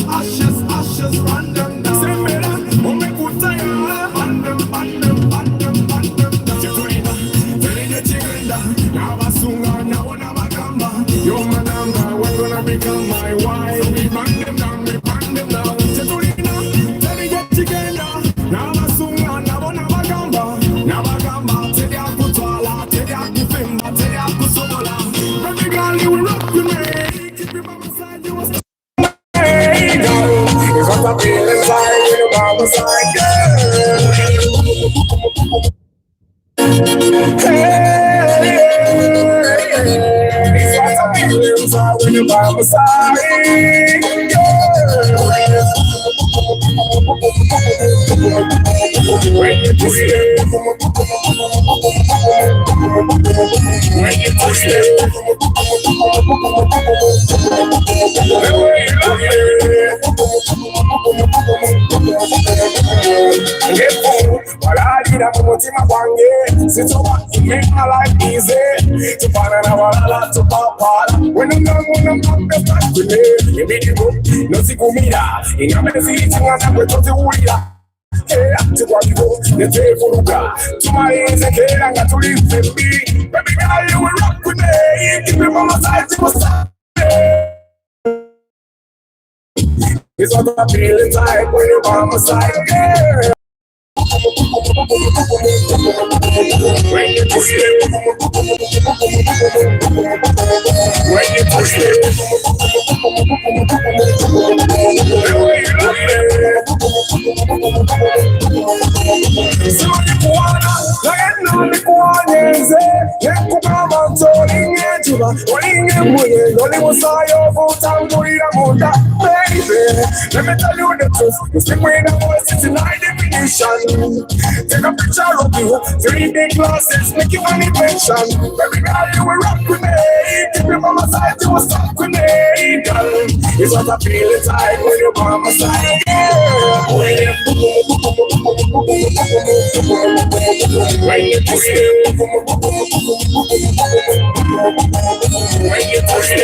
ashes, run them down. Say me that, oh me put tire, ban them down. Chitulina, telling the chigrinda, now basunga, now never gamba. You're my number, we're gonna become my wife. We ban them down. Chitulina, telling the chigrinda, now basunga, now never gamba. Never gamba, tell ya kutwala, tell ya kufimba, tell ya kusomola. Baby girl, you rock with me. Keep me by my side, you was. Hey, girl, it's what I feel inside when you're by my side, girl. Hey, it's what I feel inside when you're by my side, girl. When you push it, when you push it, but I did have a motive of one year. Sit up to make my life easy. To find another to pop. When I'm done, the back to me. You be the book, no sigumira. In your message, I'm going to the wood. Hey, to what you go, the day for the to my ears and I got to leave them be. Baby girl, you will rock with me. Keep me on my side, you will stop. It's what I feel inside when you're by my side, girl. When you push it, when you push it, so you wanna let no one is let come on to you when only was your vote and go in a motor, baby. Let me tell you the truth. You stick with the voice, it's in high definition. Take a picture of you, 3D glasses, make you an invention. Baby girl, you will rock with me. Keep your mama side, you will stop with me, girl. It's what I feel inside when you're by my side, girl. When you push it, when you push it,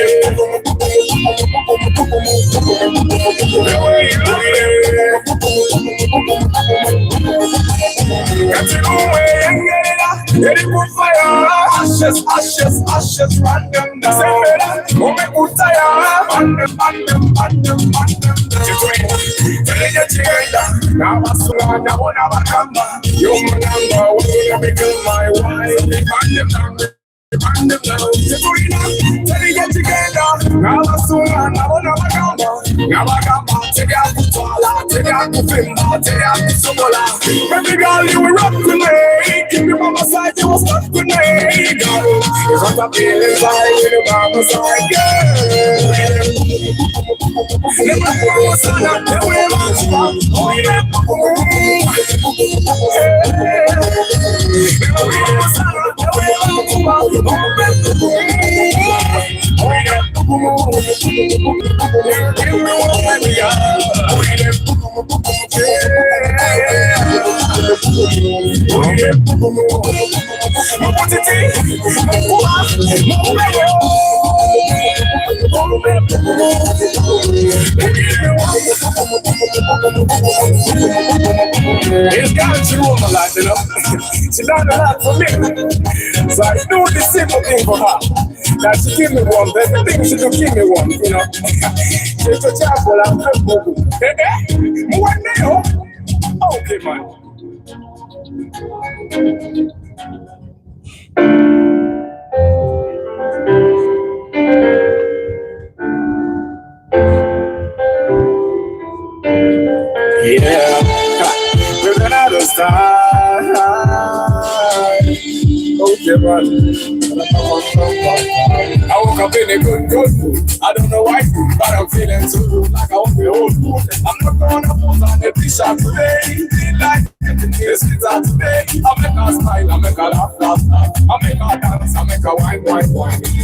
get it away and get it out. Let it put fire. Ashes, run them down. Say me that, oh me put tire. Ban them. Telling you together, now I saw now never come back. You my number, we're gonna become my wife. Ban them down. Telling you together, now I saw now never come back. Never come back. Tell ya kutwala, tell ya kufimba, tell ya kusomola. Baby girl, you will rock with me. Keep me by my side, you will stop with me, girl. It's what I feel inside when you're by my side, girl. Never go outside, never go outside. Oh, yeah. Never go outside, never it's got you on my life, you know. She done a lot for me, so I do the simple thing for her. Now she give me one, but everything she do give me one, you know. She's a chapel, I'm a boo. One day, okay, man. Yeah, we're another star. Okay, man. I woke up in a good mood. I don't know why, but I'm feeling so good, like I want the whole food. I'm not gonna put on a t-shirt today. Like this guitar today. I make her smile, I make her laugh. I make her dance, I make her wine.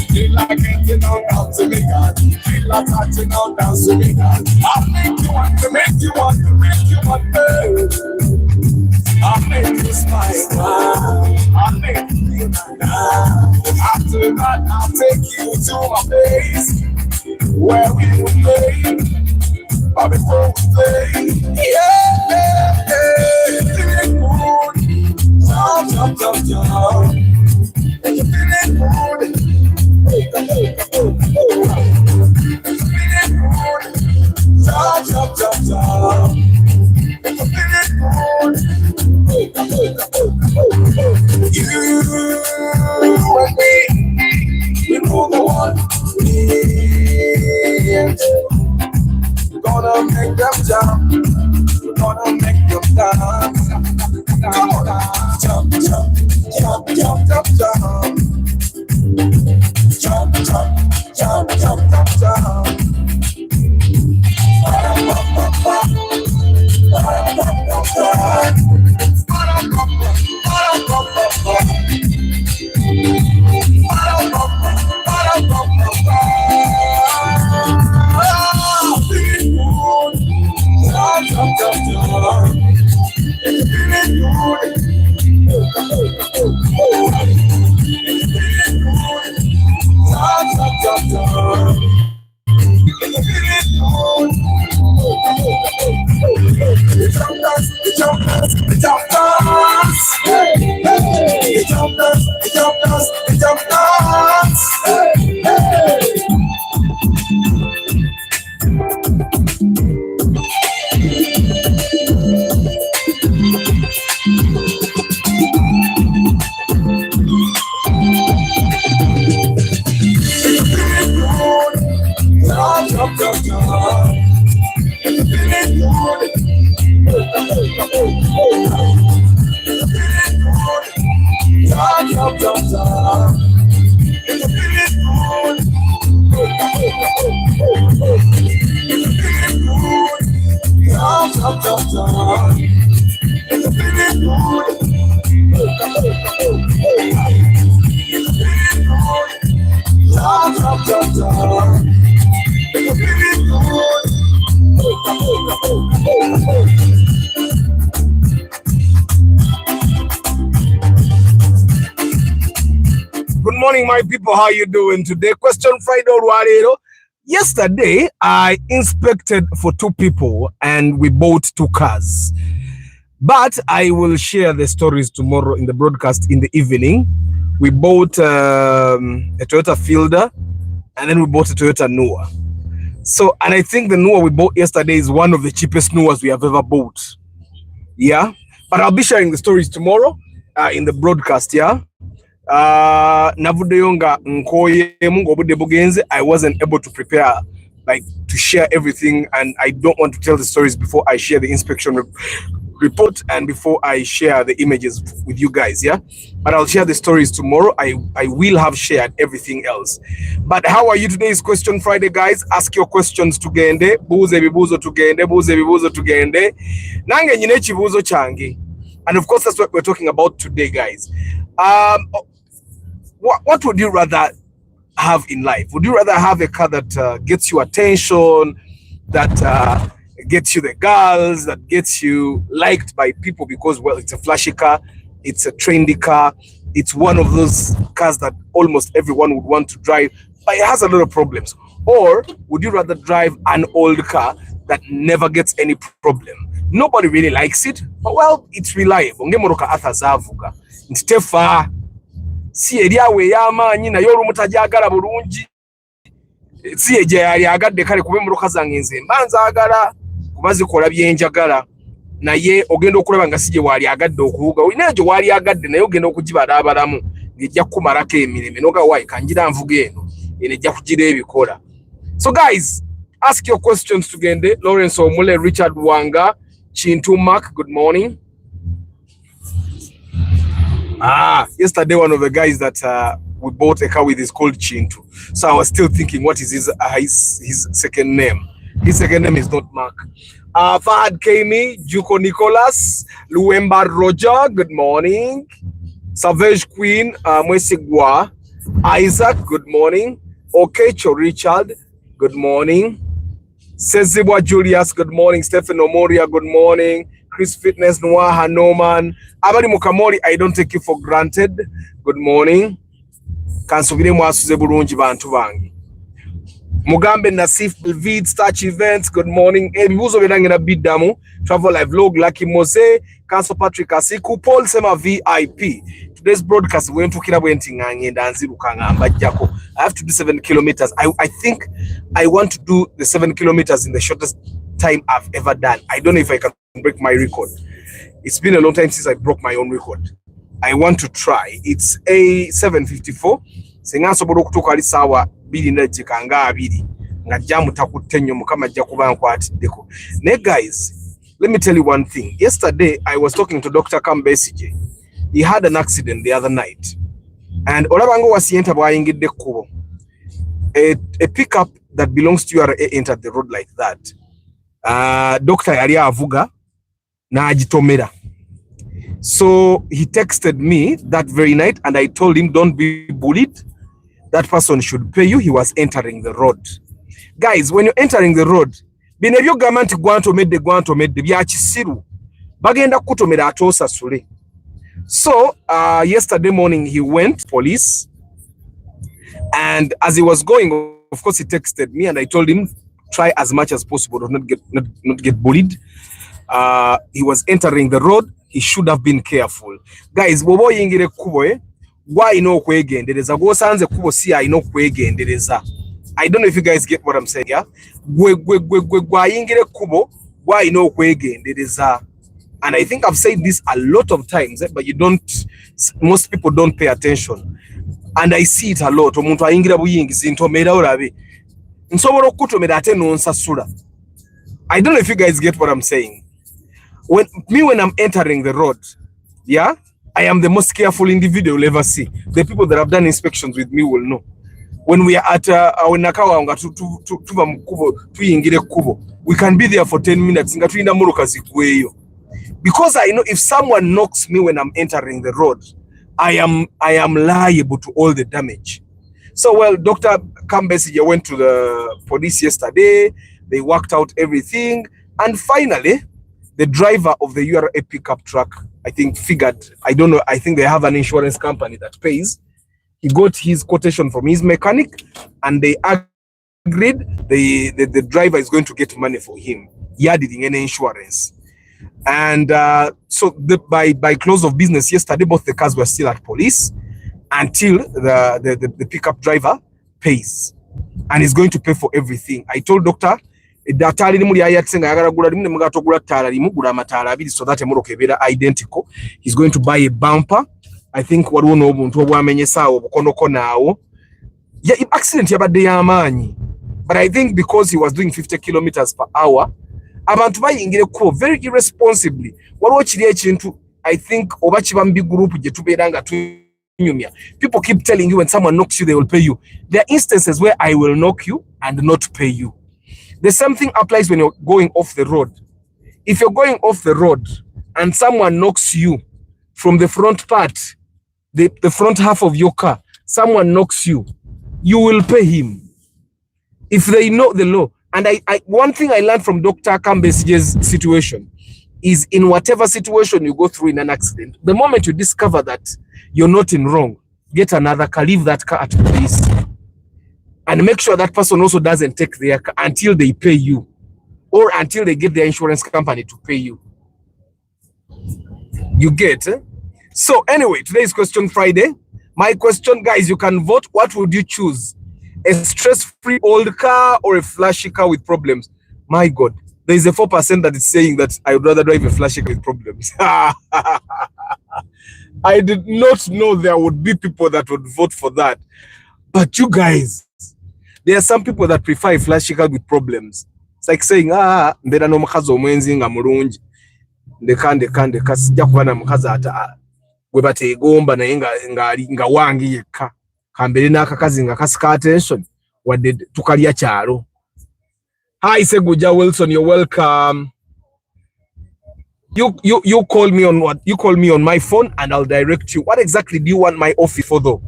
Feel like getting down to me, God. Feel like touching on down to me, God. I make you want to make you want to. I'll make you smile, I'll make you feel nice. After that, I'll take you to my place where we will play. Gonna make them jump. Gonna make them dance. Come on, jump, jump, jump, jump, jump, jump. Jump, jump, jump, jump, jump, jump. Good morning, my people. How you doing today? Question Friday or Warero. Yesterday, I inspected for 2 people and we bought 2 cars. But I will share the stories tomorrow in the broadcast in the evening. We bought a Toyota Fielder and then we bought a Toyota Noah. So, and I think the Noah we bought yesterday is one of the cheapest Noahs we have ever bought. Yeah. But I'll be sharing the stories tomorrow in the broadcast. Yeah. Navudeyonga nkoye mungu obude bugenze. I wasn't able to prepare to share everything, and I don't want to tell the stories before I share the inspection report and before I share the images with you guys. Yeah, but I'll share the stories tomorrow. I will have shared everything else. But how are you today? Is Question Friday, guys. Ask your questions tugende, buuze bibuzo tugende nange nyine kibuzo change. And of course that's what we're talking about today, guys. What would you rather have in life? Would you rather have a car that gets you attention, that gets you the girls, that gets you liked by people because, well, it's a flashy car, it's a trendy car, it's one of those cars that almost everyone would want to drive, but it has a lot of problems? Or would you rather drive an old car that never gets any problem? Nobody really likes it, but well, it's reliable. Ngemoroka athazavuga ntefa si eriawe yamanyi na yoru mutajagala bulungi si eje yali agadde kale kube muroka zangenze mbanza agala kubazikola byenjagala naye ogenda okulaba nga sije wali agadde okuvuga oinajo wali agadde naye ogenda okujibala abalamu ngejja kumalako emireme noga wai kanjira nvuga eno enejja kugira ebikola. So guys, ask your questions tugende. Lawrence Omule, Richard Wanga, Chintu Mark, good morning. Yesterday one of the guys that we bought a car with is called Chintu. So I was still thinking, what is his second name? His second name is not Mark. Fahad Kemi, Juko Nicholas, Luemba Roger, good morning. Savage Queen, Mwesigwa, Isaac, good morning. Okecho Richard, good morning. Sezibwa Julius, good morning. Stephen Omoria, good morning. Chris Fitness, Noah Hanoman, Abari Mukamori, I don't take you for granted. Good morning. Kansubire mwasuze bulungi bantu bangi. Mugambe Nasif Vid Starch Events, good morning. Mbuzo Benangina Bidamu, Travel Live Log, Lucky Mose, Council Patrick Asiku, Paul Sema VIP. Today's broadcast, we went to Kinabuenting and Anzirukanga, Bajako. I have to do 7 kilometers. I think I want to do the 7 kilometers in the shortest time I've ever done. I don't know if I can break my record. It's been a long time since I broke my own record. I want to try. It's a 7:54. Singaso bodo kutoka ali sawa bili ndajikanga abili nga jamu takutenyo mukama jakuba nkwatideko. Ne guys, let me tell you one thing. Yesterday I was talking to Dr. Kambesije. He had an accident the other night. And olabango wasienta bwayingidde kubo. A pickup that belongs to URA entered the road like that. Doctor yali avuga na ajitomera. So he texted me that very night and I told him, don't be bullied. That person should pay you. He was entering the road. Guys, when you're entering the road, binebyo gamanti gwanto medde byachisiru. Bagenda kutomera atosa sule. So, yesterday morning he went police, and as he was going, of course he texted me and I told him try as much as possible to not get bullied. He was entering the road. He should have been careful. Guys, bobo yingire kubo why no kwegendereza go sanze kubo si I no kwegendereza. I don't know if you guys get what I'm saying, yeah? Gwa yingire kubo why no kwegendereza. And I think I've said this a lot of times, but most people don't pay attention. And I see it a lot. Omuntu ayingira buyingizi ntomera olabe. Nsobora okutomera ate nonsasula. I don't know if you guys get what I'm saying. When I'm entering the road, yeah, I am the most careful individual you'll ever see. The people that have done inspections with me will know. When we are at Nakawanga we can be there for 10 minutes. Because I know if someone knocks me when I'm entering the road, I am liable to all the damage. So, well, Dr. Kambesije went to the police yesterday. They worked out everything. And finally, the driver of the URA pickup truck, I think, figured, I don't know, I think they have an insurance company that pays. He got his quotation from his mechanic and they agreed the driver is going to get money for him. He added in any insurance. And so by close of business yesterday, both the cars were still at police until the pickup driver pays. And he's going to pay for everything. I told Doctor, so that identical. He's going to buy a bumper. I think what we know yeah, accident but I think because he was doing 50 kilometers per hour, abantu bayingire very irresponsibly. I think people keep telling you when someone knocks you, they will pay you. There are instances where I will knock you and not pay you. The same thing applies when you're going off the road. If you're going off the road and someone knocks you from the front part, the front half of your car, someone knocks you, you will pay him. If they know the law. And one thing I learned from Dr. Kambesije's situation is in whatever situation you go through in an accident, the moment you discover that you're not in wrong, get another car, leave that car at police. And make sure that person also doesn't take their car until they pay you or until they get their insurance company to pay you. You get? So anyway, today is Question Friday. My question, guys, you can vote. What would you choose? A stress-free old car or a flashy car with problems? My God, there is a 4% that is saying that I would rather drive a flashy car with problems. I did not know there would be people that would vote for that. But you guys, there are some people that prefer a flashy car with problems. It's like saying, mbera no mukazi omwenzi nga mulungi. Ndekande kasijja kuba na mukazi ata gwe bategomba naye nga wangi yekka. Kambere n'akakazi nga kasika attention wadde tukalya kyalo. Hi Seguja Wilson, you're welcome. You call me on what? You call me on my phone and I'll direct you. What exactly do you want my office for though?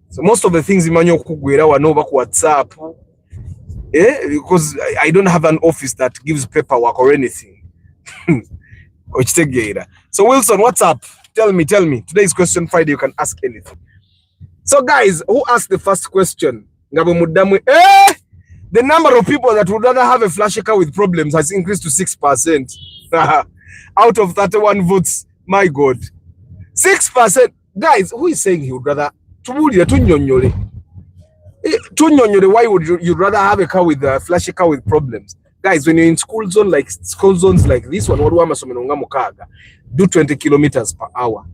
So most of the things imanyo kugwera wano baku WhatsApp. Because I don't have an office that gives paperwork or anything. So Wilson, what's up? Tell me. Today is Question Friday. You can ask anything. So guys, who asked the first question? The number of people that would rather have a flashy car with problems has increased to 6%. Out of 31 votes. My God. 6%. Guys, who is saying he would rather? Why would you rather have a car with a flashy car with problems? Guys, when you're in school zones like this one, do 20 kilometers per hour.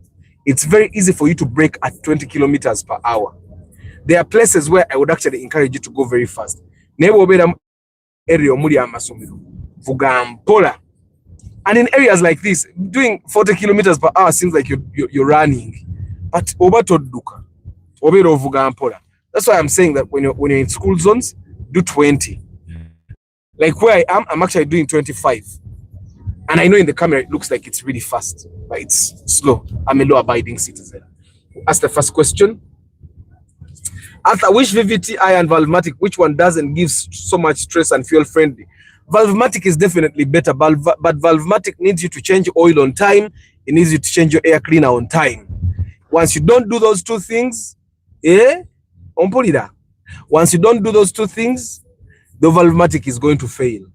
It's very easy for you to brake at 20 kilometers per hour. There are places where I would actually encourage you to go very fast. And in areas like this, doing 40 kilometers per hour seems like you're running. But that's why I'm saying that when you're in school zones, do 20. Like where I am, I'm actually doing 25. And I know in the camera it looks like it's really fast, but it's slow. I'm a law-abiding citizen. Ask the first question. After which VVTi and Valvematic, which one doesn't give so much stress and fuel friendly? Valvematic is definitely better, but Valvematic needs you to change oil on time. It needs you to change your air cleaner on time. Once you don't do those two things, once you don't do those two things, the Valvematic is going to fail.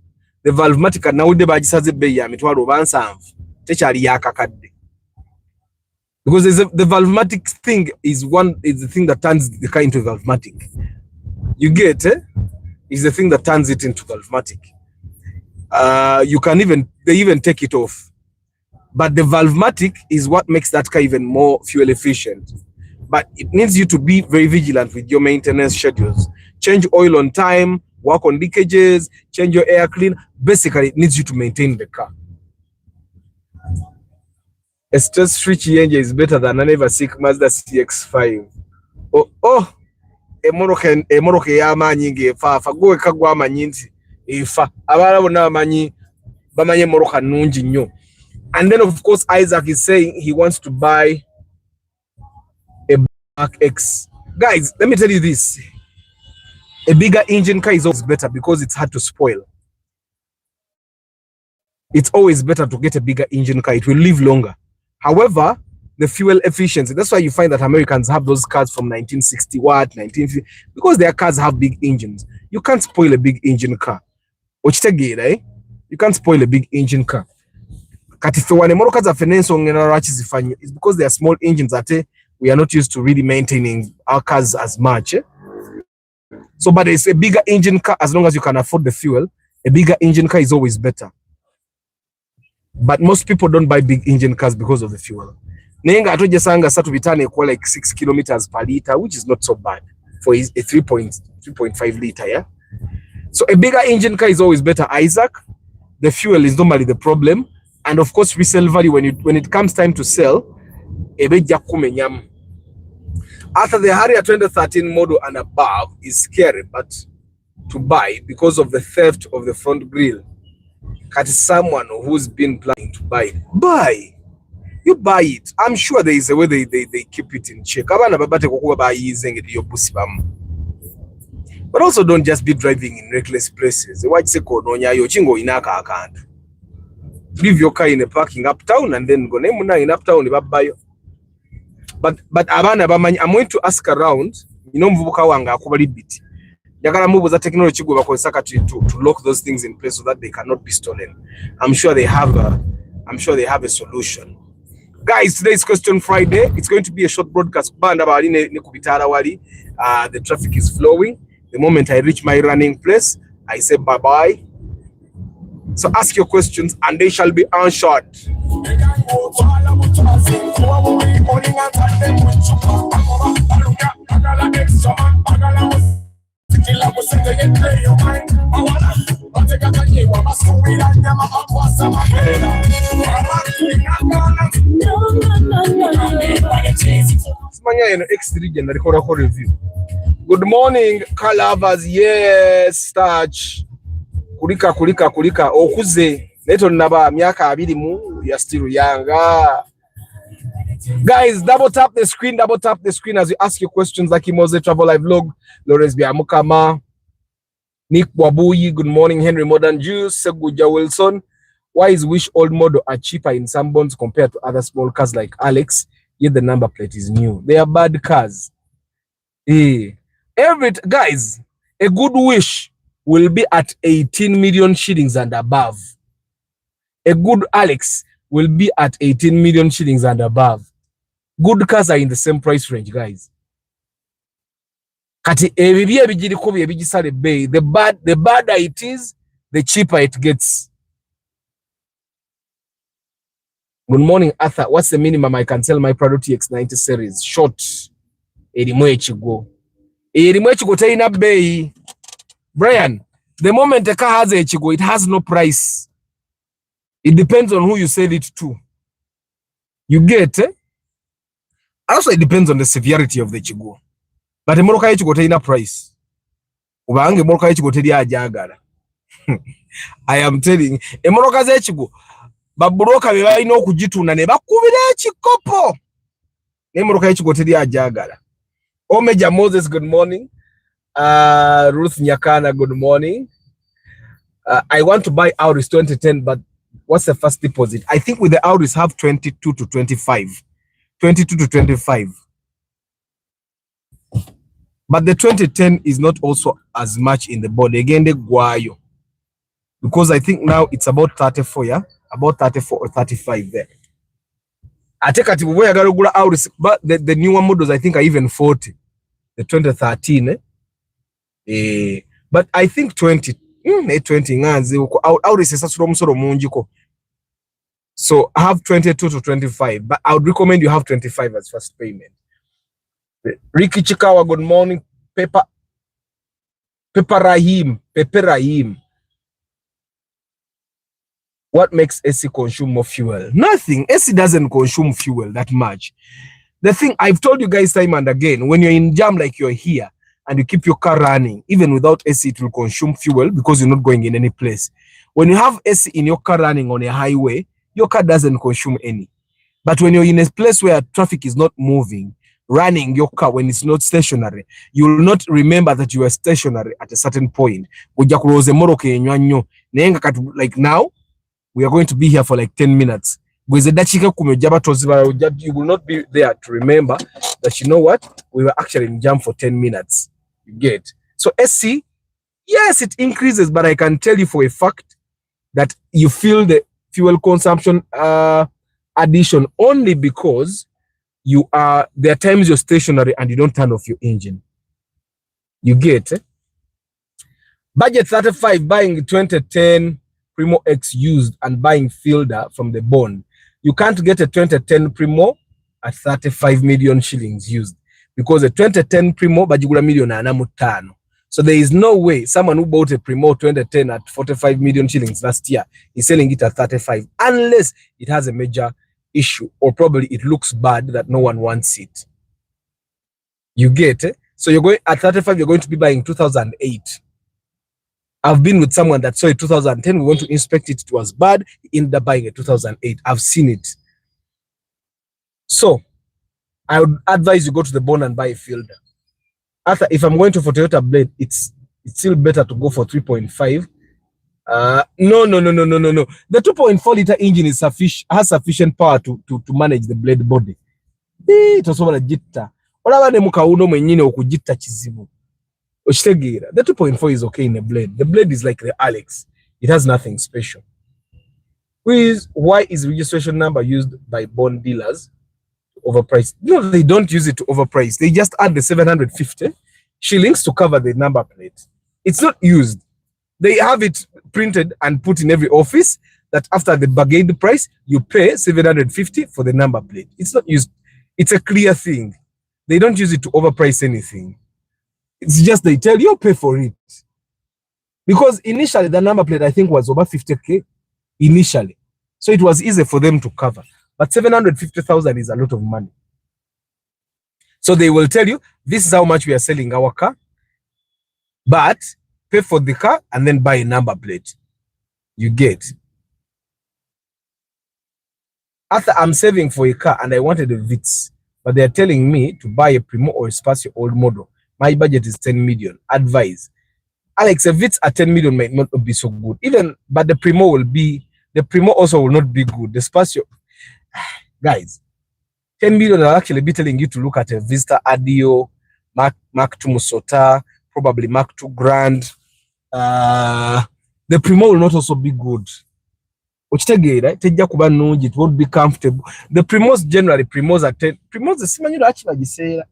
The Valvematic now because the Valvematic thing is the thing that turns the car into Valvematic. You get is the thing that turns it into Valvematic. They even take it off. But the Valvematic is what makes that car even more fuel efficient. But it needs you to be very vigilant with your maintenance schedules. Change oil on time, work on leakages, change your air clean. Basically, it needs you to maintain the car. A stress-rich engine is better than an ever-sick Mazda CX-5. Emoroke yamanyi ngefafa go kagwa amanyinti ifa abala bona amanyi bamanye moroka nungi nnyo. And then of course Isaac is saying he wants to buy a Mark X. Guys, let me tell you this. A bigger engine car is always better because it's hard to spoil. It's always better to get a bigger engine car. It will live longer. However, the fuel efficiency, that's why you find that Americans have those cars from 1960 watt, 1950, because their cars have big engines. You can't spoil a big engine car. You can't spoil a big engine car. It's because they are small engines that we are not used to really maintaining our cars as much. So, but it's a bigger engine car, as long as you can afford the fuel, a bigger engine car is always better. But most people don't buy big engine cars because of the fuel. Nenga atoje sanga satu bitane kwa like 6 kilometers per liter, which is not so bad for a 3.5 liter, yeah? So a bigger engine car is always better, Isaac. The fuel is normally the problem. And of course, resale value, when it comes time to sell, after the Harrier 2013 model and above is scary, but to buy because of the theft of the front grille. Cut someone who's been planning to buy it. You buy it. I'm sure there is a way they keep it in check. But also don't just be driving in reckless places. Leave your car in a parking uptown and then go in uptown. But I'm going to ask around. Technology to lock those things in place so that they cannot be stolen. I'm sure they have a solution. Guys, today's Question Friday. It's going to be a short broadcast. The traffic is flowing. The moment I reach my running place, I say bye-bye. So ask your questions and they shall be answered. Good morning, car lovers. Yes, touch. Kulika okuze neto naba myaka 2 you are still young. Guys, double tap the screen as you ask your questions. Like Imoze Travel Live Vlog, Lawrence Biamukama, Nick Wabuyi, good morning, Henry Modern Juice, Seguja Wilson. Why is Wish old model are cheaper in some bonds compared to other small cars like Alex? Yet the number plate is new. They are bad cars. Guys, a good wish will be at 18 million shillings and above. A good Alex will be at 18 million shillings and above. Good cars are in the same price range, guys. Kati ebibi ebigiriko byebigisale bay. The badder it is, the cheaper it gets. Good morning, Arthur. What's the minimum I can sell my Prado TX90 series? Short. Erimu echigo. Erimu echigo teina bay. Brian, the moment a car has a echigo, it has no price. It depends on who you sell it to. You get, eh? Also, it depends on the severity of the echigo. But the moroka echigo teina price. Ubange moroka echigo teri ajagala. I am telling you, moroka ze echigo. Baburoka bebalina okugitunda ne bakubira ekikopo nemoroka ekigo teri ajagala. Omeja Moses, good morning. Ruth Nyakana, good morning. I want to buy Auris 2010, but what's the first deposit? I think with the Auris have 22 to 25. 22 to 25. But the 2010 is not also as much in the body. Again, the guayo. Because I think now it's about 34, yeah? About 34 or 35 there. I take at Auris, but the newer models I think are even 40. The 2013, but I think 20 Auris is munjiko. So I have 22 to 25, but I would recommend you have 25 as first payment. Ricky Chikawa, good morning. Pepper Rahim. What makes AC consume more fuel? Nothing. AC doesn't consume fuel that much. The thing I've told you guys time and again, when you're in jam like you're here and you keep your car running, even without AC, it will consume fuel because you're not going in any place. When you have AC in your car running on a highway, your car doesn't consume any. But when you're in a place where traffic is not moving, running your car when it's not stationary, you will not remember that you are stationary at a certain point. Like now, we are going to be here for like 10 minutes. You will not be there to remember that, you know what, we were actually in jam for 10 minutes. You get? So SC, yes, it increases, but I can tell you for a fact that you feel the fuel consumption addition only because there are times you're stationary and you don't turn off your engine. You get? Budget 35, buying 2010 Primo X used and buying Fielder from the bond. You can't get a 2010 Primo at 35 million shillings used because a 2010 Primo bajigula million anamutano. So there is no way someone who bought a Primo 2010 at 45 million shillings last year is selling it at 35 unless it has a major issue or probably it looks bad that no one wants it. You get it? So you're going at 35, you're going to be buying 2008. I've been with someone that saw it 2010. We went to inspect it. It was bad. He ended up buying a 2008. I've seen it. So I would advise you go to the bond and buy a Fielder. After, if I'm going to for Toyota Blade, it's still better to go for 3.5. No. The 2.4 liter engine has sufficient power to manage the blade body. Tosobola jitta. Olabane mukawuno mwenyine okujitta kizibu. The 2.4 is okay in a blade. The blade is like the Alex. It has nothing special. Why is registration number used by bond dealers to overprice? No, they don't use it to overprice. They just add the 750 shillings to cover the number plate. It's not used. They have it printed and put in every office that after the bargained price, you pay 750 for the number plate. It's not used. It's a clear thing. They don't use it to overprice anything. It's just they tell you pay for it. Because initially the number plate I think was over 50k initially. So it was easy for them to cover. But 750,000 is a lot of money. So they will tell you this is how much we are selling our car. But pay for the car and then buy a number plate. You get. After I'm saving for a car and I wanted a Vitz, but they're telling me to buy a Primo or a Spacio old model. My budget is 10 million. Advise. Alex, a Vitz at 10 million might not be so good. But the Primo also will not be good. The Spacio, guys, 10 million I'll actually be telling you to look at a Vista Adio, Mark 2 Musota, probably Mark 2 Grand, the Primo will not also be good. Ochitegeera tejja kuba nnungi, it won't be comfortable. The Primos generally, Primos are 10. Primos simanyi lwaki bagiseera.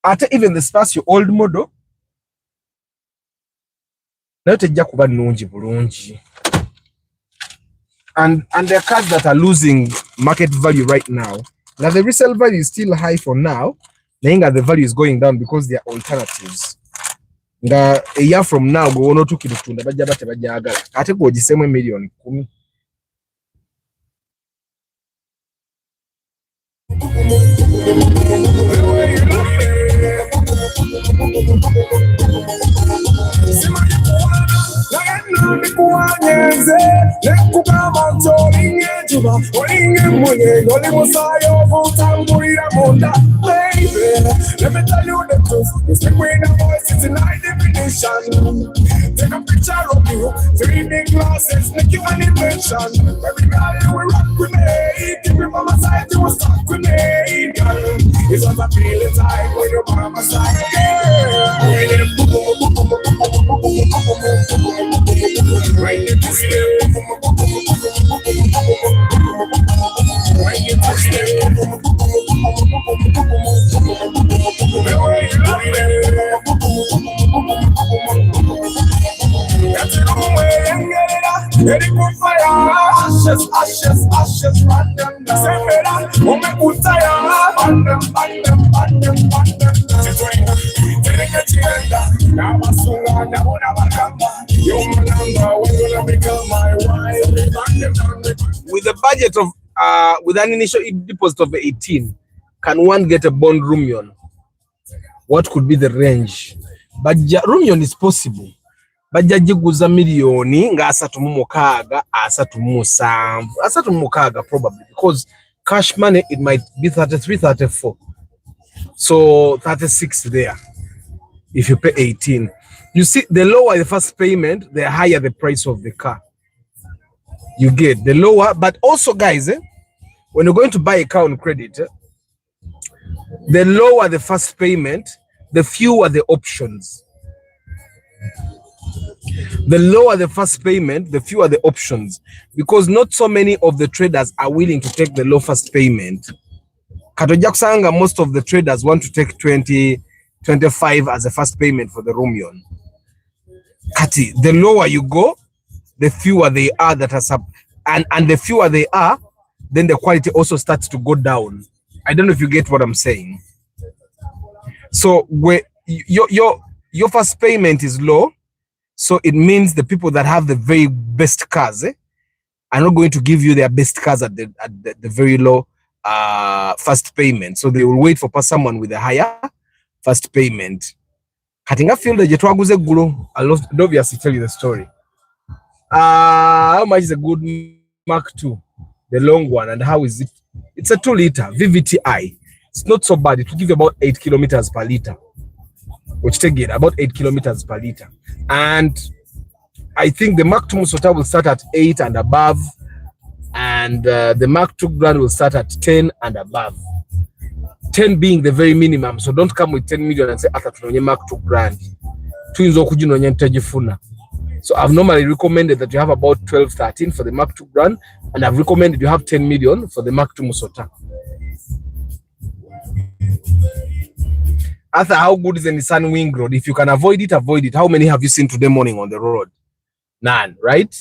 Ate even the Spacio old model nayo tejja kuba nnungi bulungi. And there are cars that are losing market value right now. Now the resale value is still high for now. The value is going down because there are alternatives. A year from now, go on to Kilutunda, Bajabata Bajaga. I take what the same million. Let me tell you the truth. It's between the voices in high definition. Take a picture of you, 3D glasses, make you an invention. Every girl you will rock with me. Keep me by my side, you will stuck with me. Girl, it's what I feel inside when you're by my side. When you touch me, when you touch me, ashes, ashes, ashes, random. With a budget of with an initial deposit of 18, can one get a bond Rumion? What could be the range? But Rumion is possible. Bajja jiguza milioni nga 36 37 probably, because cash money it might be 33 34, so 36 there if you pay 18. You see, the lower the first payment, the higher the price of the car. You get the lower, but also guys, when you're going to buy a car on credit, the lower the first payment, the fewer the options. The lower the first payment, the fewer the options, because not so many of the traders are willing to take the low first payment. Katojakusanga, most of the traders want to take 20, 25 as a first payment for the Rumion. Kati, the lower you go, the fewer they are that are and the fewer they are, then the quality also starts to go down. I don't know if you get what I'm saying. So where your first payment is low, so it means the people that have the very best cars are not going to give you their best cars at the very low first payment. So they will wait for someone with a higher first payment. Katinga feel the jetwaguze gulu. I'll obviously tell you the story. How much is a good Mark II, the long one, and how is it? It's a 2-liter VVTi. It's not so bad. It will give you about 8 kilometers per liter. Which take it about 8 kilometers per liter. And I think the Mark II Musota will start at 8 and above, and the Mark II Grand will start at 10 and above. 10 being the very minimum. So don't come with 10 million and say, Mark II Grand. So I've normally recommended that you have about 12, 13 for the Mark II Grand, and I've recommended you have 10 million for the Mark II Musota. Arthur, how good is the Nissan Wing Road? If you can avoid it, avoid it. How many have you seen today morning on the road? None, right?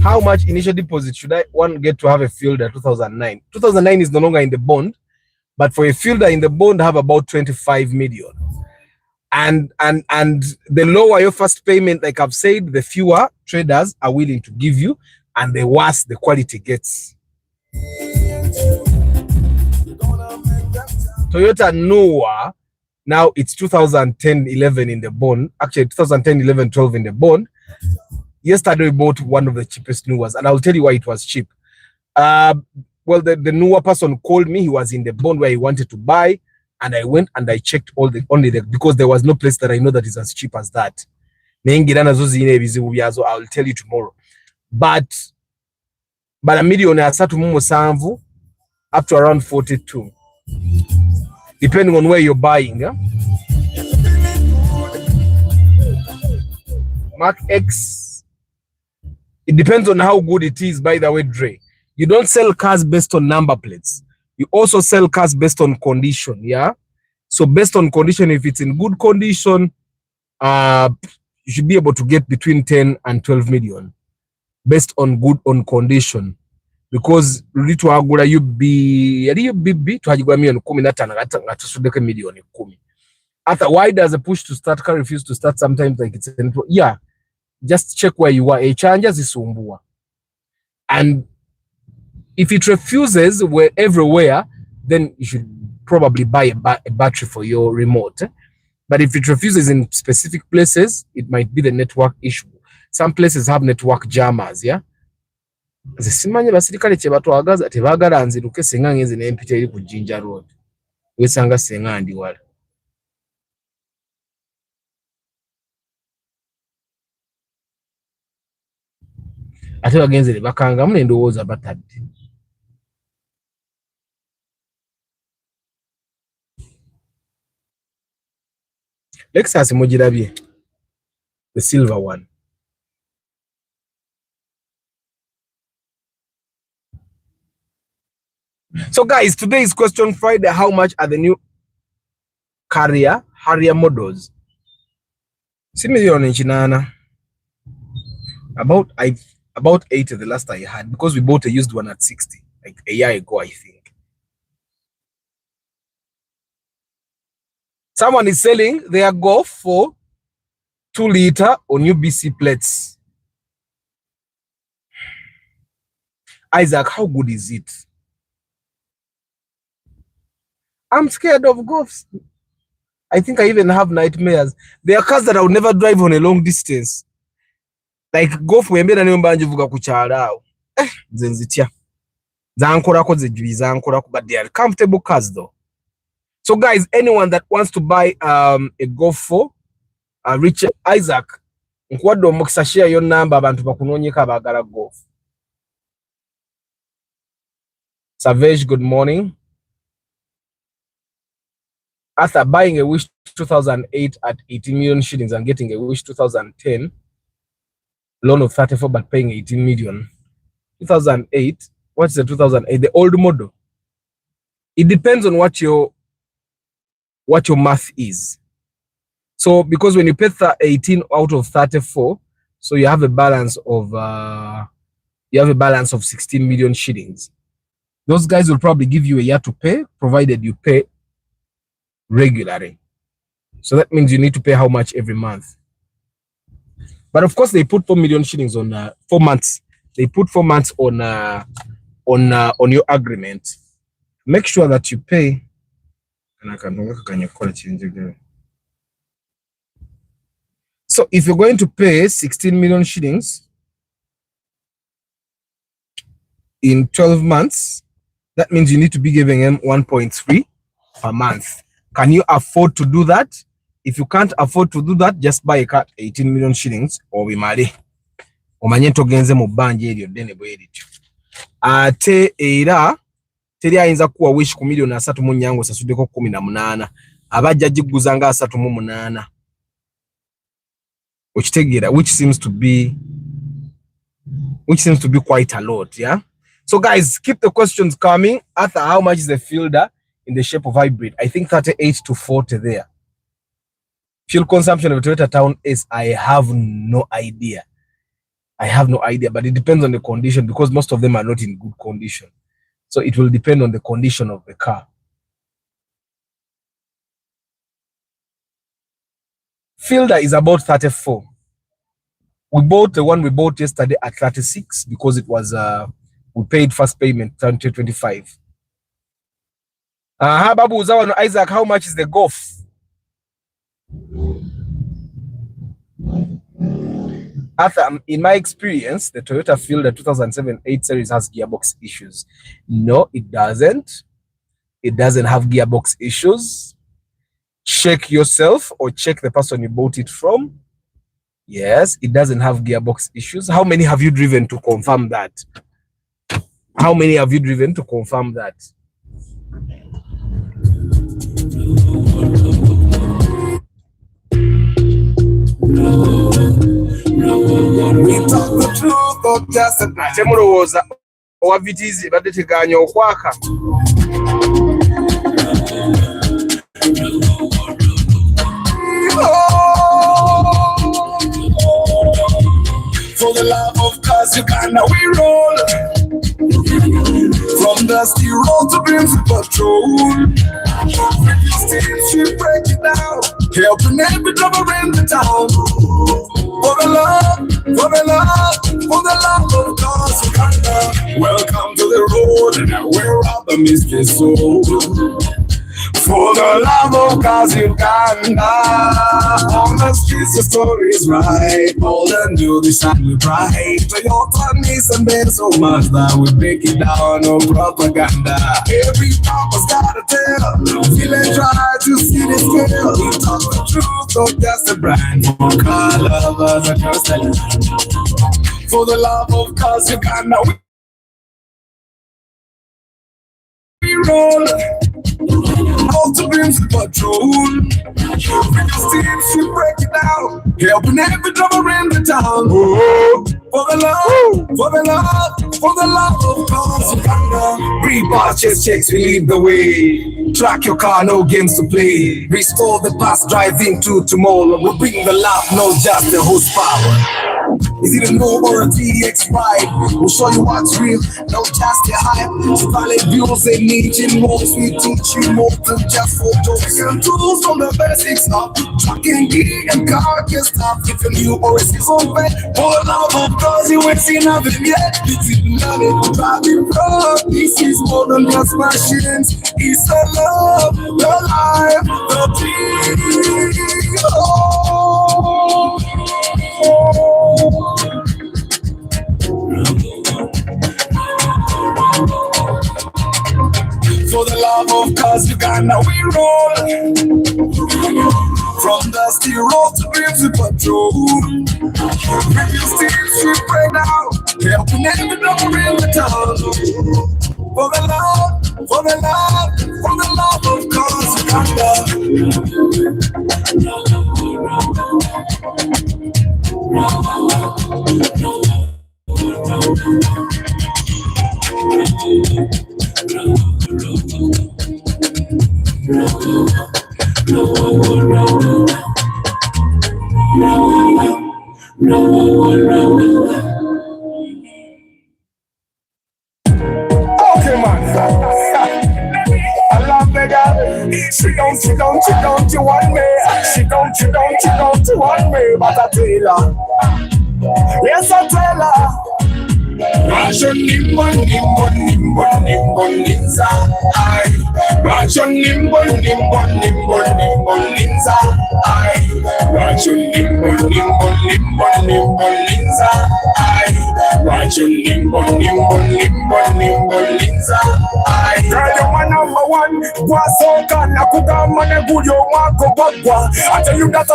How much initial deposit should one get to have a Fielder 2009? 2009 is no longer in the bond, but for a Fielder in the bond, have about 25 million. And the lower your first payment, like I've said, the fewer traders are willing to give you, and the worse the quality gets. Toyota Noah, now it's 2010-11 in the bond. Actually, 2010-11-12 in the bond. Yesterday we bought one of the cheapest Noahs, and I'll tell you why it was cheap. Well, the Noah person called me. He was in the bond where he wanted to buy, and I went and I checked because there was no place that I know that is as cheap as that. I'll tell you tomorrow. But a million up to around 42. Depending on where you're buying. Mark X. It depends on how good it is, by the way, Dre. You don't sell cars based on number plates. You also sell cars based on condition, yeah? So based on condition, if it's in good condition, you should be able to get between 10 and 12 million based on good on condition. Because Lito Agura UB twagigwa million 15 nga tusudeko million 10. After why does a push to start car refuse to start sometimes like it's yeah, just check where you are. A chanja zisumbua. And if it refuses where everywhere, then you should probably buy a battery for your remote. But if it refuses in specific places, it might be the network issue. Some places have network jammers, yeah? Zisimanye basirikale kye batwagaza tebagala nziruke senga ngenze n'empita eri ku Jinja Road. Wesanga senga ndi wala. Ate bagenze bakangamu n'endowooza batadde. Lexus mugirabye, the silver one. So guys, today's question Friday, how much are the new Harrier models? 6 million in Chinana. About 80 the last I had, because we bought a used one at 60, like a year ago, I think. Someone is selling their Golf for 2 liter on UBC plates. Isaac, how good is it? I'm scared of Golfs. I think I even have nightmares. There are cars that I would never drive on a long distance. Like Golf wembera niyo mbanje vuga ku kyalaawo. Zenzitya. Zankorako zejjubi zankorako, but they are comfortable cars though. So guys, anyone that wants to buy a Golf 4, Richard Isaac, nkwadde omukisa share your number abantu bakunoonyeka abagala Golf. Savage, good morning. After buying a Wish 2008 at 18 million shillings and getting a Wish 2010 loan of 34 but paying 18 million. 2008, what's the 2008? The old model. It depends on what your math is. So because when you pay 18 out of 34, so you have a balance of 16 million shillings. Those guys will probably give you a year to pay, provided you pay regularly. So that means you need to pay how much every month. But of course, they put 4 million shillings on 4 months. They put 4 months on your agreement. Make sure that you pay. So if you're going to pay 16 million shillings in 12 months, that means you need to be giving them 1.3 per month. Can you afford to do that? If you can't afford to do that, just buy a car 18 million shillings or we marry. Omanye togenze mu banje eryo dene bwerityo. Ate era teri ayinza kuwa Wish ku million 3 mu nyango sasuddeko 18. Abajja jiguza nga 38. Okitegeera, which seems to be quite a lot, yeah? So guys, keep the questions coming. Arthur, how much is the Fielder in the shape of hybrid? I think 38 to 40 there. Fuel consumption of a Toyota Town S, I have no idea. But it depends on the condition, because most of them are not in good condition. So it will depend on the condition of the car. Fielder is about 34. We bought the one we bought yesterday at 36 because it was we paid first payment 2025. Babu Uzawa, Isaac, how much is the Golf? After, in my experience, the Toyota Fielder 2007 8 series has gearbox issues. No, it doesn't. It doesn't have gearbox issues. Check yourself or check the person you bought it from. Yes, it doesn't have gearbox issues. How many have you driven to confirm that? How many have you driven to confirm that? but just a brand. Temulowoza owa vitizi badde teganya okwaka. For the love of cause Uganda we roll. From dusty road to Brimsley Patrol. Still break it down. Helping every drummer in the town. For the love, for the love, for the love of cause Uganda. Welcome to the road and where the mystery soul. For the love of cause Uganda. On the streets the story's right. All the new this time we bright. Toyota, Nissan, Benz so much that we break it down on propaganda. Every papa's gotta tell. Feeling try to see the scale. We talk the truth, so just a brand. For car lovers across the land. For the love of cause Uganda we roll. All to Brimsley Patrol. Still break it down. Helping every drummer in the town. For the love, for the love, for the love of cause Uganda. Pre-purchase checks, we lead the way. Track your car, no games to play. Restore the past, drive into tomorrow. We'll bring the love, no just the horsepower. Is it a no or a TX ride? We'll show you what's real, no just the hype. Valid views and niche moves. We teach you more than just photos. And tools from the basics up. Trucking gear and car can stop. If you're new or a season back. For the love of cause you ain't seen nothing yet. It's in money, driving rough. This is more than just machines. It's the love, the life, the dream. Oh. For the love of cause Uganda we roll. From dusty road to Brimsley Patrol. Review still break down. Helping every drummer in the town. For the love, for the love, for the love of cause okay, man. I love the girl. She don't you want me. She don't you want me. But I tell her, yes I tell her. Ration nimbo nimbo nimbo nimbo ninza ai. Ration nimbo nimbo nimbo nimbo ninza ai. Ration nimbo nimbo nimbo nimbo ninza ai. Ration nimbo nimbo nimbo nimbo ninza ai. Girl, you're my number one. Wasoka na kugama ne guyo wako bagwa. I tell you that,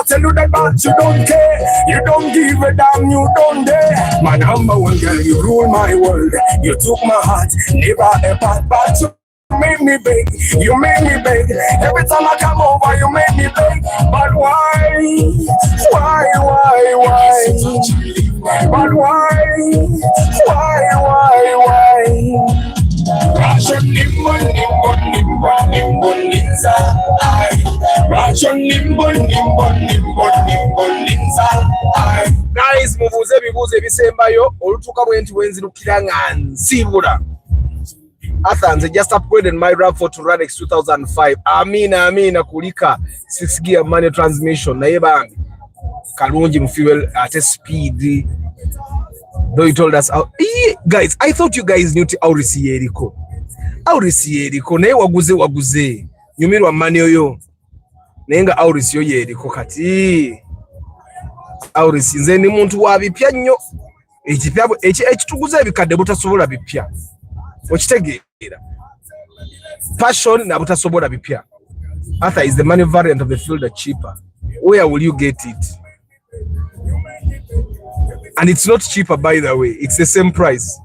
but you don't care. You don't give a damn, you don't dare. My number one girl, you rule my world. You took my heart, never a part, but you made me beg. You made me beg. Every time I come over, you made me beg. But why? But why? Ration nimbo nimbo nimbo nimbo ninza ai. Ration nimbo nimbo nimbo nimbo ninza ai. Guys, mubuze ebibuuzo ebisembayo olutuuka bwenti wenzirukira nga nsibula. Athens just upgraded my RAV4 to run X 2005. Amina kulika 6 gear manual transmission naye bambi kalungi mu fuel at speed. Though you told us guys, I thought you guys knew Aurisi yeriko naye waguze nyumirwa mani oyo naye nga Aurisi yo yeriko kati Aurisi nze ni muntu wa bipya nnyo ekituguze ebikadde butasobola bipya okitegeera passion na butasobola bipya. Arthur is the money variant of the Fielder cheaper. Where will you get it? And it's not cheaper, by the way. It's the same price.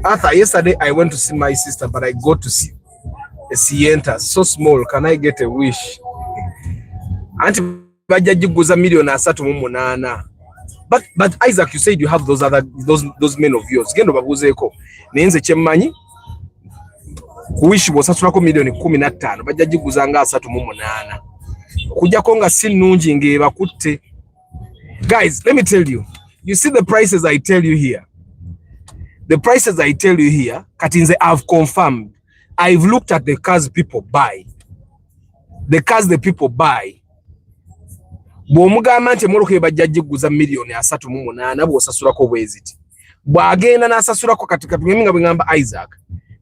Arthur, yesterday I went to see my sister, but I got to see a Sienta so small. Can I get a wish? Auntie bajja jiguza $1.38 million. But Isaac, you said you have those men of yours. Gendo babuzeko. Nenze kyemmanyi kuwishi bosasulako milioni 15 bajja jiguzanga 38. Kujjako nga si nnungi ngeba kutte. Guys, let me tell you. You see the prices I tell you here. The prices I tell you here, Katinze, I've confirmed. I've looked at the cars people buy. The cars the people buy. Bw'omugamba nti emmoloka ebajja jiguza milioni 38 bw'osasulako bweziti. Bw'agenda n'asasulako katikati nga bwe ngamba Isaac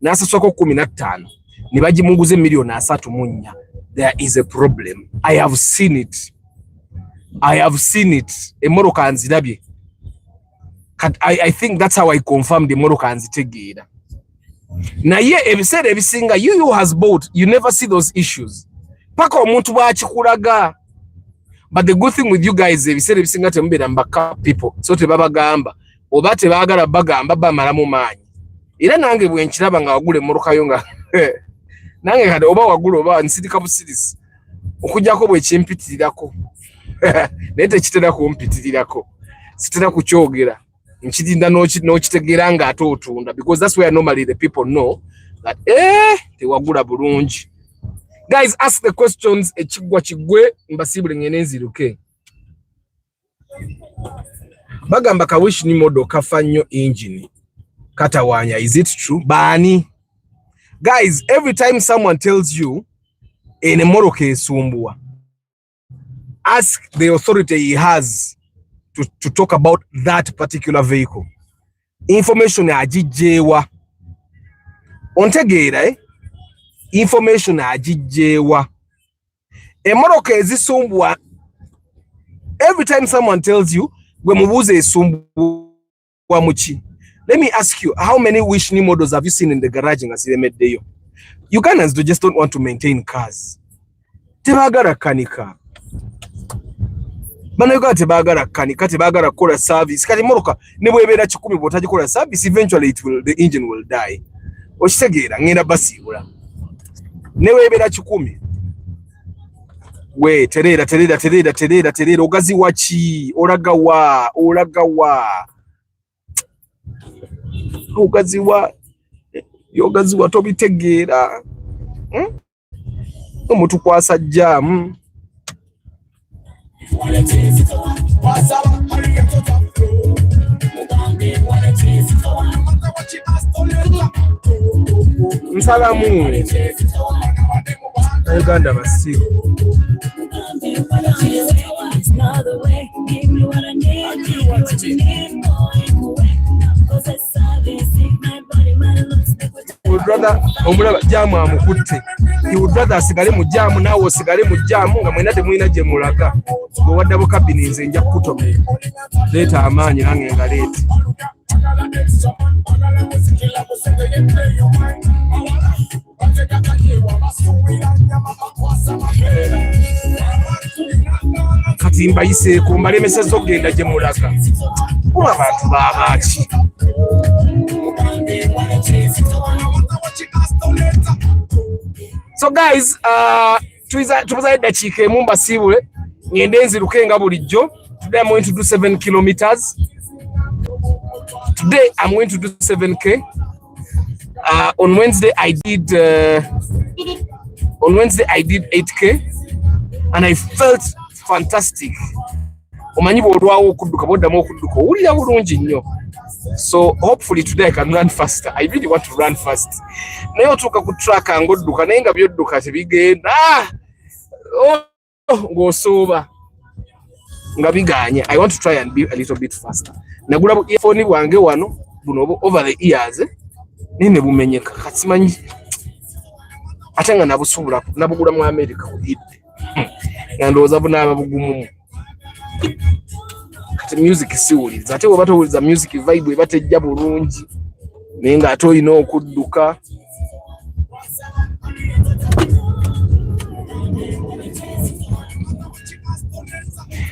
n'asasulako 15 ne bagimuguza milioni 34. There is a problem. I have seen it. Emmoloka nzirabye. I think that's how I confirmed emmoloka nzitegeera. Naye ebiseera ebisinga you has bought, you never see those issues. Paka omuntu bw'akikulaga. But the good thing with you guys, ebiseera ebisinga temubeera mbaka people. So tebabagamba. Oba tebaagala bagamba bamalamu maanyi. Era nange bwe nkiraba nga wagula emmoloka yo nga nange kade oba wagula oba nsirika busirisi. Okujjako bwe kyempitirirako. Naye tekitera kumpitirirako. Sitera kukyogera. Nkirinda n'okitegeera nga ate otunda. Because that's where normally the people know that tewagula bulungi. Guys, ask the questions. Ekigwa kigwe mbasibule ngene nziruke. Bagamba kawishi ni modo kafa nnyo engine. Katawanya, is it true? Bani. Guys, every time someone tells you ene moroke esumbua, ask the authority he has to talk about that particular vehicle. Information ajijewa. Ontegeera information ajijewa. Emoroka ezisumbua. Every time someone tells you gwe mubuze esumbua muchi. Let me ask you, how many wish new models have you seen in the garage nga ziremeddeyo? Ugandans just don't want to maintain cars. Tebagala kanika. Bano Uganda tebagala kanika, tebagala kola service. Kati moroka ne bwebera 10 bwotagikola service, eventually the engine will die. Okitegeera ngenda basibula. Ne webera 10. We terera ogazi wachi olagawa ogaziwa yogaziwa tobitegeera omuntu kwasa jam nsalamu Uganda basigo would rather omulaba jamu amukutte. He would rather asigale mu jamu nawe osigale mu jamu nga mwena temulina gye mulaga. Gwe waddabo kabini nze nja kukutomera. Leeta amaanyi nange nga leeta. Kati mbayiseeko mbalemesezza okugenda gye mulaga. Kuba abantu babaaki. So guys, tubaza eddakiika emu mbasiibule ngende nziruke nga bulijjo. Today I'm going to do 7 kilometers. Today I'm going to do 7k. On Wednesday I did 8k and I felt fantastic. Omanyi bw'olwawo okudduka bw'oddamu okudduka owulira bulungi nnyo. So hopefully today I can run faster. I really want to run fast. Naye otuuka ku track ng'odduka naye nga byodduka tebigenda. Ng'osooba nga biganye. I want to try and be a little bit faster. Nagula bu earphone bwange wano buno over the ears nene bumenyeka kati simanyi ate nga nabusubula nabugula mu America kubidde ndowooza bunaaba bugumu kati music siwuliriza ate bw'oba towuliriza music vibe eba tejja bulungi naye nga ate olina okudduka.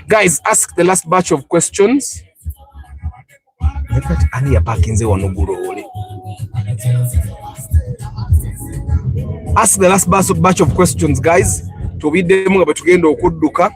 Guys, ask the last batch of questions. Ani yapakinze wano gulole. Ask the last batch of questions, guys. Tubiddemu nga bwe tugenda okudduka.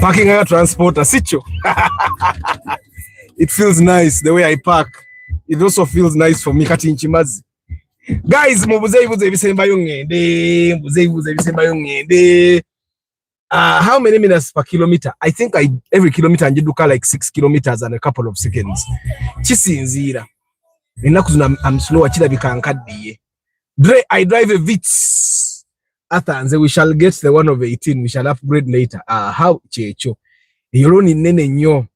Parking a transporter, sicho. It feels nice the way I park. It also feels nice for me kati nchimazi. Guys, mubuze ebisembayo ngende, mubuze ebisembayo ngende. How many minutes per kilometer? I think every kilometer njiduka like 6 kilometers and a couple of seconds. Chisinzira. I'm slow chirabika nkaddiye. I drive a Vitz. Athanze, we shall get the one of 18. We shall upgrade later. How checho. Yoloni nene nyo.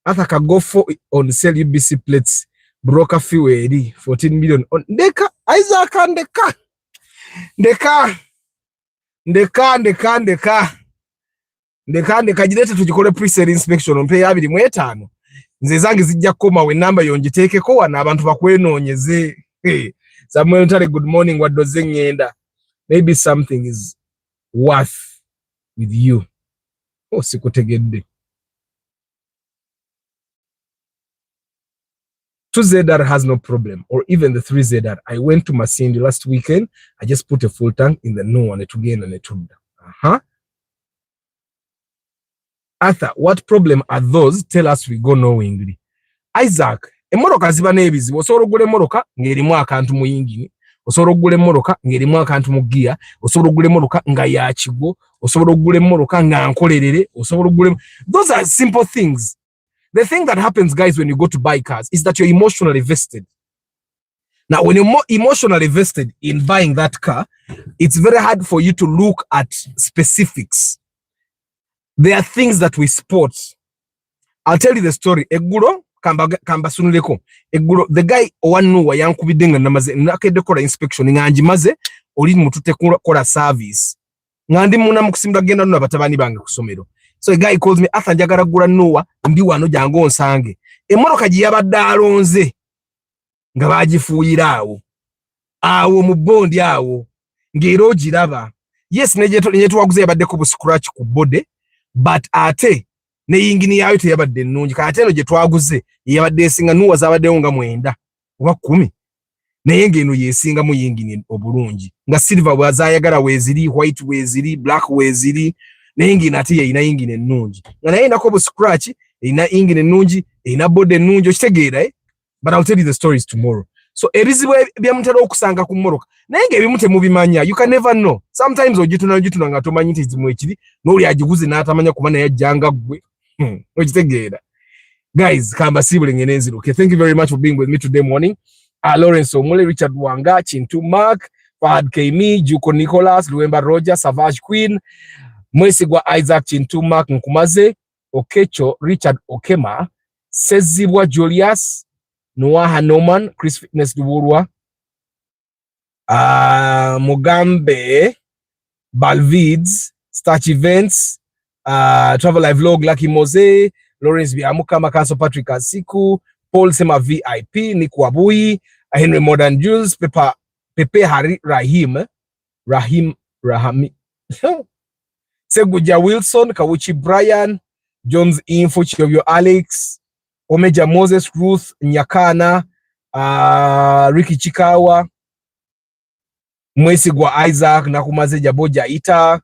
Athaka go for on sell UBC plates. Broker fee wedi 14 million. On Ndeka. Isaac ndeka. Ndeka jirete tujikole pre-sale inspection. Mpe yabiri mwetano. Nze zange zijja koma we number yonjiteekeko wana abantu bakwenonyeze. Samuel Ntale, good morning. What does ngenda? Maybe something is worth with you. Oh, sikutegedde. 2ZR has no problem, or even the 3ZR. I went to Masindi last weekend. I just put a full tank in the new one to gain and it took down. Arthur, what problem are those? Tell us, we go knowingly. Isaac, emoroka ziba nebizibu. Osobola ogula emoroka ng'erimu akantu mu yingini. Osobola ogula emoroka ng'erimu akantu mu gear. Osobola ogula emoroka nga ya kigo. Osobola ogula emoroka nga nkolerere. Osobola ogula. Those are simple things. The thing that happens, guys, when you go to buy cars is that you're emotionally vested. Now, when you're more emotionally vested in buying that car, it's very hard for you to look at specifics. There are things that we spot. I'll tell you the story. Eguro kamba sunuleko. Eguro, the guy wanu wa yankubidenga namaze nakede kola inspection nganji maze oli mutute kola service. Ngandi muna mukusimba genda nuna batabani bange kusomero. So a guy calls me after njagala gula nuwa ndi wano jango nsange. Emoroka giyabadde alonze nga bagifuuyira awo mu bondi awo ngero giraba. Yes, neje twaguze yabadde ku scratch ku bode, but ate ne yingini yayo teyabadde nnungi. Kati eno gye twaguze yabadde esinga nuwa zabadde nga 9 oba 10. Naye ngeno yesinga mu yingini obulungi. Nga silver bwazayagala weziri, white weziri, black weziri. Naye ngini ate ina yingini ennungi. Nga naye inako bu scratch ina yingini ennungi, ina bode ennungi okitegeera but I'll tell you the stories tomorrow. So ebizibu byamutera okusanga ku mmoroka. Naye ngebimu temubimanya. You can never know. Sometimes ogituna nga tomanyi nti zimu ekiri n'oli agiguze n'atamanya kuba naye ajjanga gwe. Okitegeera. Guys, kamba sibule ngenenzi. Okay, thank you very much for being with me today morning. Lawrence Omule, Richard Wanga, Chintu Mark, Fahad Kemi, Juko Nicholas, Luemba Roger, Savage Queen, Mwesigwa Isaac, Chintu Mark Nkumaze, Okecho, Richard Okema, Sezibwa Julius, Noah Norman, Chris Fitness Duburwa, Mugambe, Balvids, Starch Events, Travel Live Vlog, Lucky Mose, Lawrence Biamuka, Makanso Patrick Asiku, Paul Sema VIP, Nick Wabui, Henry Modern Jules, Pepe Rahimi, Seguja Wilson, Kawuchi Brian, Jones Info, Chiovio Alex, Omeja Moses, Ruth Nyakana, Ricky Chikawa, Mwesigwa Isaac, Nakumaze Jaboja Ita,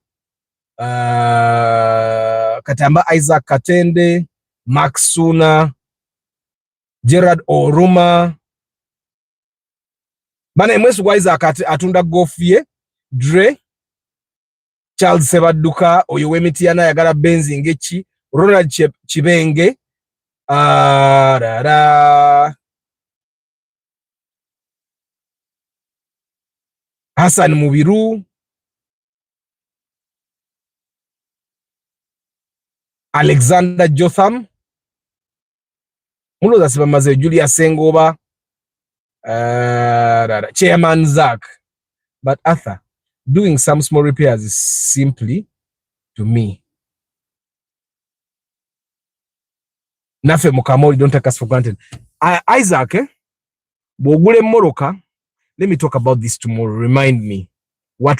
Katamba Isaac Katende, Max Suna, Gerard Oruma. Bana Mwesigwa Isaac atunda Gofie, Dre, Charles Sebaduka, Oyowemitiana yagala Benzi Ngechi, Ronald Chibenge, Hassan Mubiru, Alexander Jotham, Mulo zasiba maze Julia Sengoba, Chairman Zach. But Arthur, doing some small repairs is simply, to me, Nafe Mukamori, don't take us for granted. Isaac, Bogule Moroka, let me talk about this tomorrow. Remind me. When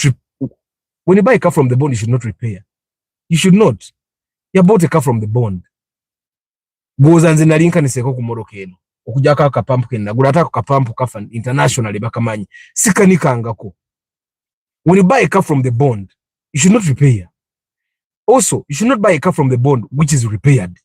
you buy a car from the bond, you should not repair. You should not. You bought a car from the bond. Gozanze nalinka niseko ku Moroka eno. Okujaka akapampu kenna. Gulata akapampu kafa internationally bakamanyi. Sikanikangako. When you buy a car from the bond, you should not repair. Also, you should not buy a car from the bond which is repaired.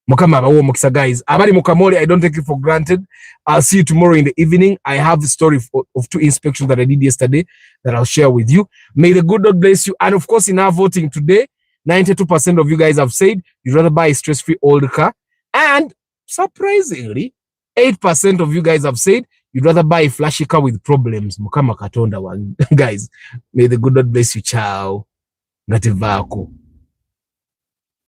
Mukama abawo mukisa guys. Abali mukamori, I don't take it for granted. I'll see you tomorrow in the evening. I have the story of 2 inspections that I did yesterday that I'll share with you. May the good Lord bless you. And of course, in our voting today, 92% of you guys have said you'd rather buy a stress-free old car. And surprisingly, 8% of you guys have said you'd rather buy a flashy car with problems. Mukama katonda one. Guys, may the good Lord bless you. Ciao. Ngativako.